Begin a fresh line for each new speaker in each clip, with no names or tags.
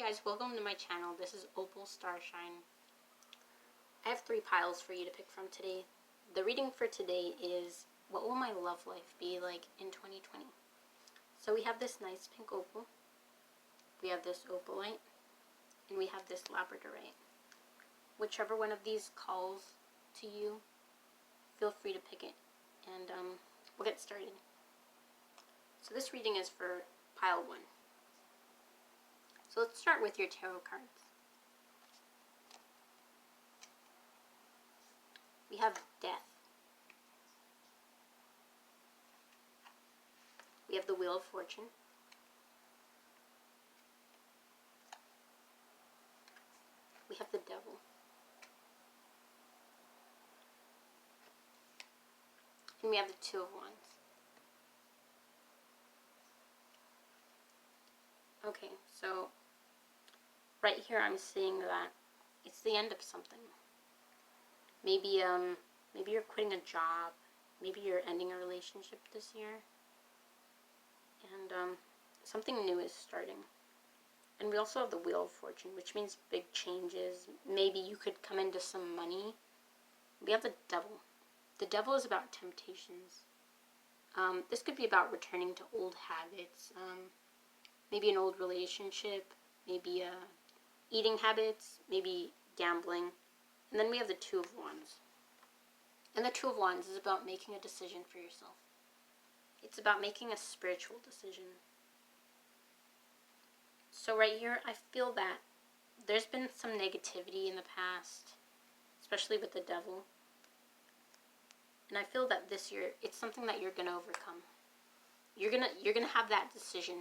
guys, welcome to my channel. This is Opal Starshine. I have 3 piles for you to pick from today. The reading for today is, what will my love life be like in 2020? So we have this nice pink opal, we have this opalite, and we have this labradorite. Whichever one of these calls to you, feel free to pick it, and we'll get started. So this reading is for pile 1. So let's start with your tarot cards. We have Death. We have the Wheel of Fortune. We have the Devil. And we have the Two of Wands. Okay, so right here I'm seeing that it's the end of something. Maybe you're quitting a job. Maybe you're ending a relationship this year. And something new is starting. And we also have the Wheel of Fortune, which means big changes. Maybe you could come into some money. We have the Devil. The Devil is about temptations. This could be about returning to old habits. Maybe an old relationship. Maybe eating habits. Maybe gambling. And then we have the Two of Wands. And the Two of Wands is about making a decision for yourself. It's about making a spiritual decision. So right here, I feel that there's been some negativity in the past, especially with the Devil. And I feel that this year, it's something that you're gonna overcome. You're gonna have that decision,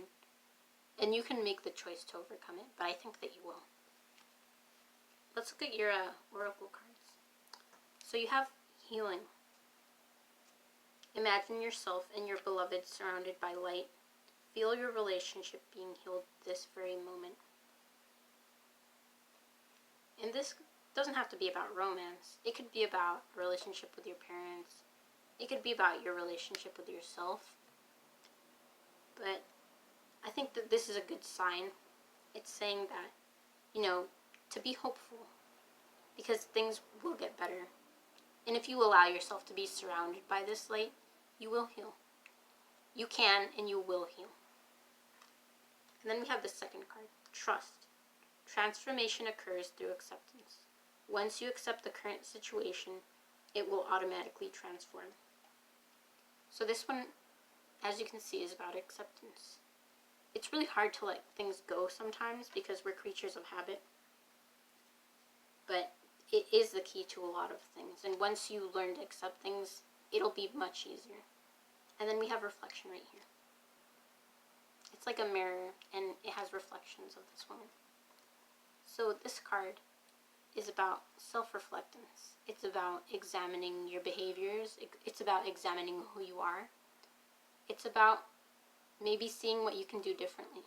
and you can make the choice to overcome it. But I think that you will. Let's look at your oracle cards. So you have Healing. Imagine yourself and your beloved surrounded by light. Feel your relationship being healed this very moment. And this doesn't have to be about romance. It could be about a relationship with your parents. It could be about your relationship with yourself. But I think that this is a good sign. It's saying that, to be hopeful, because things will get better. And if you allow yourself to be surrounded by this light, you will heal. You can and you will heal. And then we have the second card, Trust. Transformation occurs through acceptance. Once you accept the current situation, it will automatically transform. So this one, as you can see, is about acceptance. It's really hard to let things go sometimes because we're creatures of habit. But it is the key to a lot of things. And once you learn to accept things, it'll be much easier. And then we have reflection right here. It's like a mirror, and it has reflections of this woman. So this card is about self-reflectance. It's about examining your behaviors. It's about examining who you are. It's about maybe seeing what you can do differently.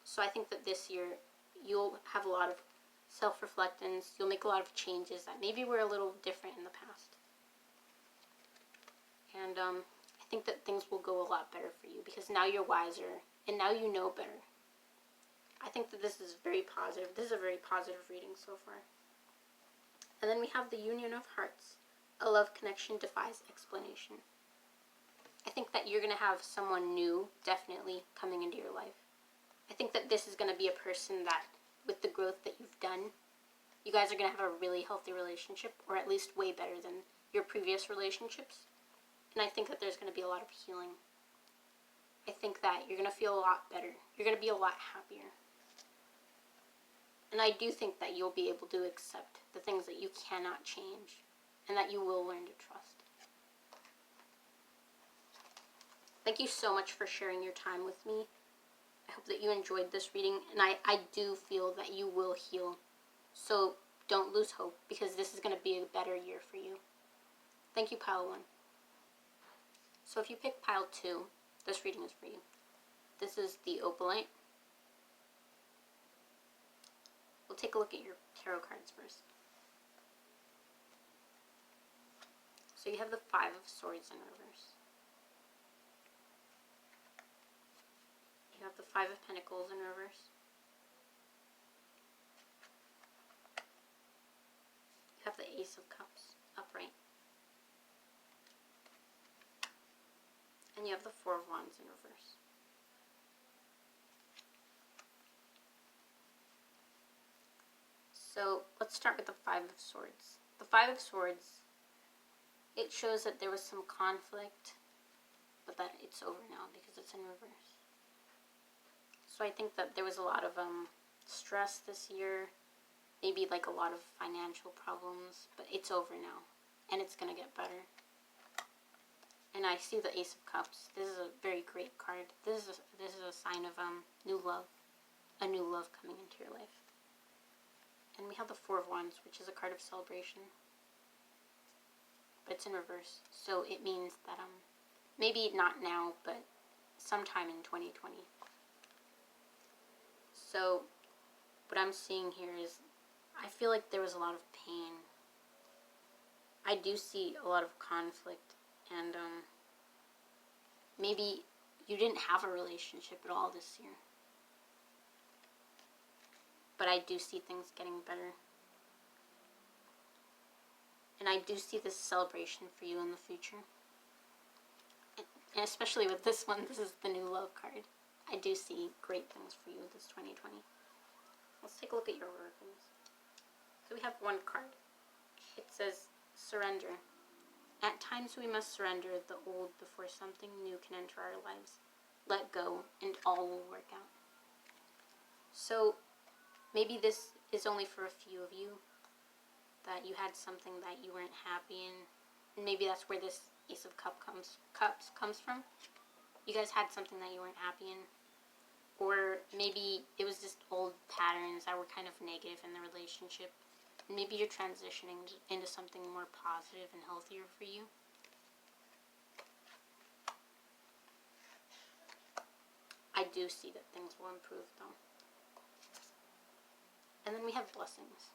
So I think that this year, you'll have a lot of self-reflectance. You'll make a lot of changes that maybe were a little different in the past. And I think that things will go a lot better for you because now you're wiser and now you know better. I think that this is very positive. This is a very positive reading so far. And then we have the Union of Hearts. A love connection defies explanation. I think that you're going to have someone new definitely coming into your life. I think that this is going to be a person that, with the growth that you've done, you guys are going to have a really healthy relationship, or at least way better than your previous relationships. And I think that there's going to be a lot of healing. I think that you're going to feel a lot better. You're going to be a lot happier. And I do think that you'll be able to accept the things that you cannot change, and that you will learn to trust. Thank you so much for sharing your time with me. I hope that you enjoyed this reading, and I do feel that you will heal. So don't lose hope, because this is going to be a better year for you. Thank you, pile 1. So if you pick pile 2, this reading is for you. This is the Opalite. We'll take a look at your tarot cards first. So you have the Five of Swords in reverse. You have the Five of Pentacles in reverse. Ace of Cups upright. And you have the Four of Wands in reverse. So let's start with the Five of Swords. The Five of Swords, it shows that there was some conflict, but that it's over now because it's in reverse. So I think that there was a lot of stress this year, maybe like a lot of financial problems, but it's over now, and it's going to get better. And I see the Ace of Cups. This is a very great card. This is a sign of new love, a new love coming into your life. And we have the Four of Wands, which is a card of celebration, but it's in reverse. So it means that maybe not now, but sometime in 2020. So what I'm seeing here is, I feel like there was a lot of pain. I do see a lot of conflict, and maybe you didn't have a relationship at all this year. But I do see things getting better. And I do see this celebration for you in the future. And especially with this one, this is the new love card. I do see great things for you this 2020. Let's take a look at your oracles. So we have one card. It says, surrender. At times we must surrender the old before something new can enter our lives. Let go, and all will work out. So maybe this is only for a few of you, that you had something that you weren't happy in. And maybe that's where this Ace of Cups comes from. You guys had something that you weren't happy in. Or maybe it was just old patterns that were kind of negative in the relationship. Maybe you're transitioning into something more positive and healthier for you. I do see that things will improve though. And then we have blessings.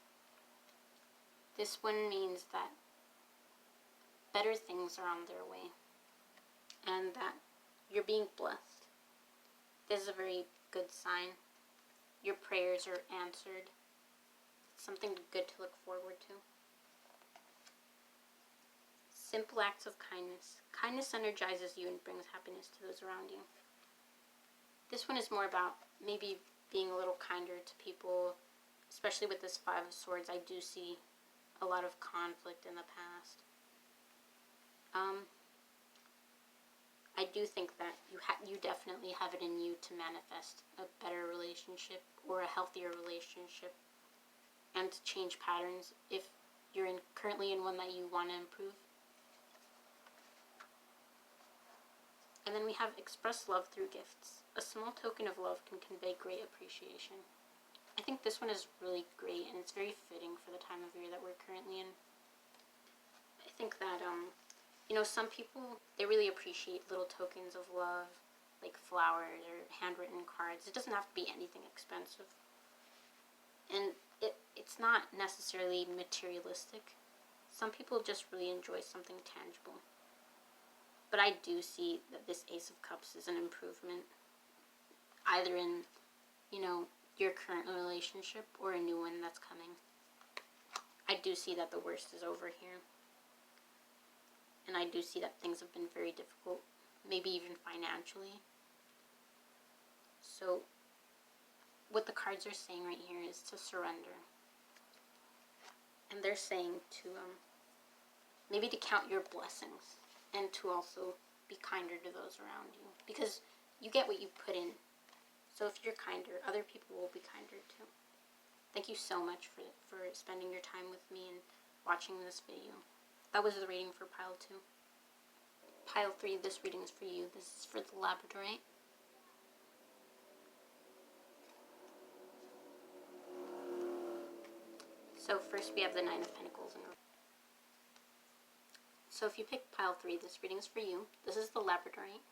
This one means that better things are on their way, and that you're being blessed. This is a very good sign. Your prayers are answered. It's something good to look forward to. Simple acts of kindness. Kindness energizes you and brings happiness to those around you. This one is more about maybe being a little kinder to people, especially with this Five of Swords. I do see a lot of conflict in the past. I do think that you definitely have it in you to manifest a better relationship or a healthier relationship, and to change patterns if you're currently in one that you want to improve. And then we have express love through gifts. A small token of love can convey great appreciation. I think this one is really great, and it's very fitting for the time of year that we're currently in. I think that some people, they really appreciate little tokens of love, like flowers or handwritten cards. It doesn't have to be anything expensive. And it's not necessarily materialistic. Some people just really enjoy something tangible. But I do see that this Ace of Cups is an improvement, either in, your current relationship or a new one that's coming. I do see that the worst is over here. And I do see that things have been very difficult, maybe even financially. So what the cards are saying right here is to surrender. And they're saying to maybe to count your blessings, and to also be kinder to those around you, because you get what you put in. So if you're kinder, other people will be kinder too. Thank you so much for spending your time with me and watching this video. That was the reading for Pile 2. Pile 3, this reading is for you. This is for the Labradorite. So first we have the Nine of Pentacles. So if you pick Pile 3, this reading is for you. This is the Labradorite.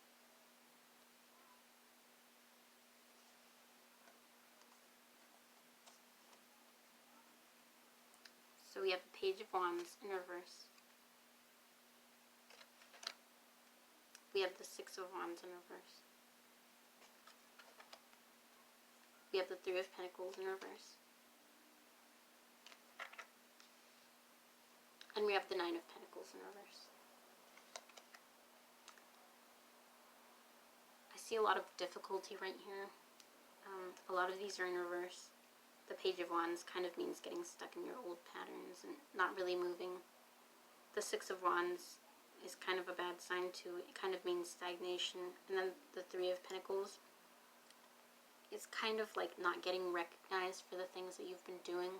So we have the Page of Wands in reverse. We have the Six of Wands in reverse. We have the Three of Pentacles in reverse. And we have the Nine of Pentacles in reverse. I see a lot of difficulty right here. A lot of these are in reverse. The Page of Wands kind of means getting stuck in your old patterns and not really moving. The Six of Wands is kind of a bad sign too. It kind of means stagnation. And then the Three of Pentacles is kind of like not getting recognized for the things that you've been doing.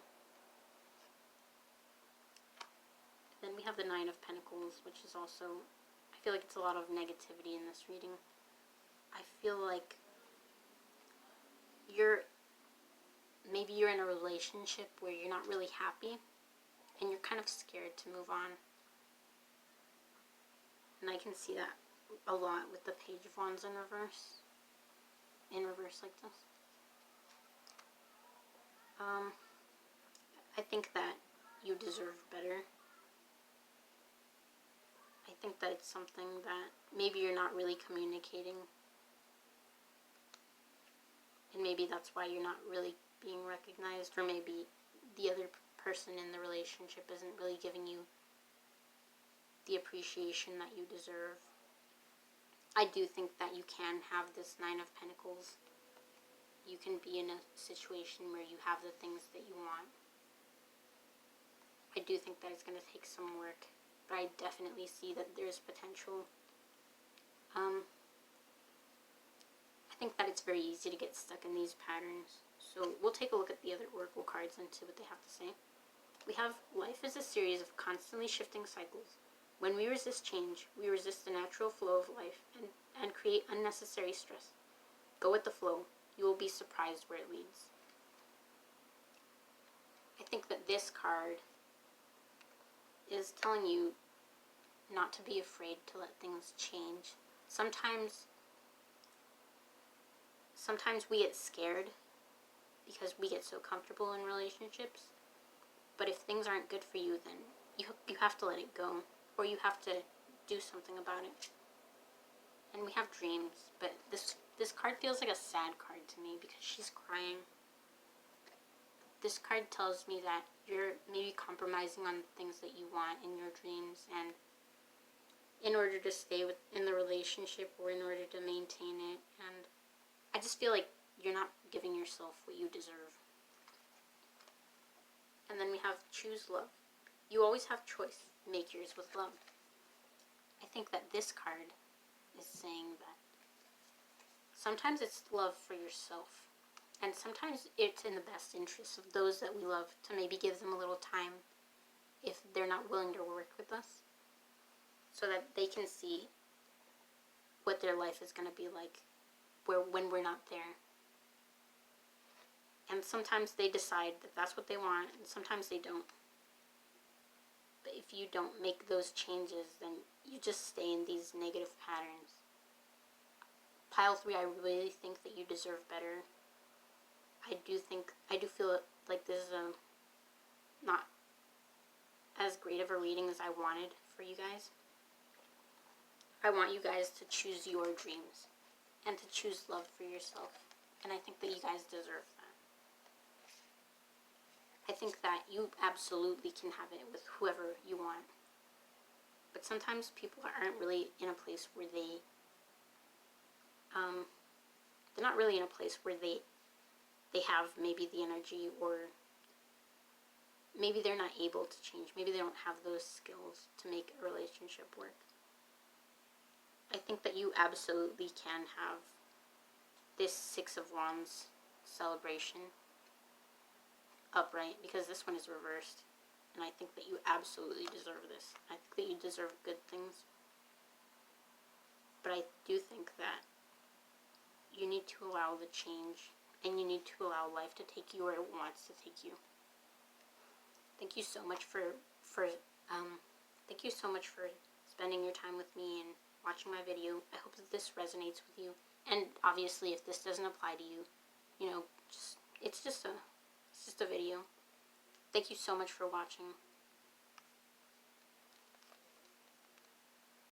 Then we have the Nine of Pentacles, which is also, I feel like it's a lot of negativity in this reading. I feel like maybe you're in a relationship where you're not really happy and you're kind of scared to move on. And I can see that a lot with the Page of Wands in reverse. In reverse like this. I think that you deserve better. I think that it's something that maybe you're not really communicating. And maybe that's why you're not really being recognized, or maybe the other person in the relationship isn't really giving you the appreciation that you deserve. I do think that you can have this Nine of Pentacles. You can be in a situation where you have the things that you want. I do think that it's going to take some work, but I definitely see that there's potential. I think that it's very easy to get stuck in these patterns. So we'll take a look at the other oracle cards and see what they have to say. We have, life is a series of constantly shifting cycles. When we resist change, we resist the natural flow of life and create unnecessary stress. Go with the flow. You will be surprised where it leads. I think that this card is telling you not to be afraid to let things change. Sometimes we get scared because we get so comfortable in relationships. But if things aren't good for you, then you have to let it go, or you have to do something about it. And we have dreams, but this card feels like a sad card to me because she's crying. This card tells me that you're maybe compromising on things that you want in your dreams, and in order to stay in the relationship or in order to maintain it. And I just feel like you're not giving yourself what you deserve. And then we have choose love. You always have choice. Make yours with love. I think that this card is saying that sometimes it's love for yourself. And sometimes it's in the best interest of those that we love to maybe give them a little time if they're not willing to work with us, so that they can see what their life is going to be like when we're not there. And sometimes they decide that that's what they want, and sometimes they don't. But if you don't make those changes, then you just stay in these negative patterns. Pile 3, I really think that you deserve better. I do feel like this is not as great of a reading as I wanted for you guys. I want you guys to choose your dreams and to choose love for yourself. And I think that you guys deserve that. I think that you absolutely can have it with whoever you want. But sometimes people aren't really in a place where they're not really in a place where they have maybe the energy, or maybe they're not able to change. Maybe they don't have those skills to make a relationship work. I think that you absolutely can have this Six of Wands celebration upright, because this one is reversed. And I think that you absolutely deserve this. I think that you deserve good things. But I do think that you need to allow the change, and you need to allow life to take you where it wants to take you. Thank you so much for spending your time with me and watching my video. I hope that this resonates with you. And obviously, if this doesn't apply to you, it's just a video. Thank you so much for watching.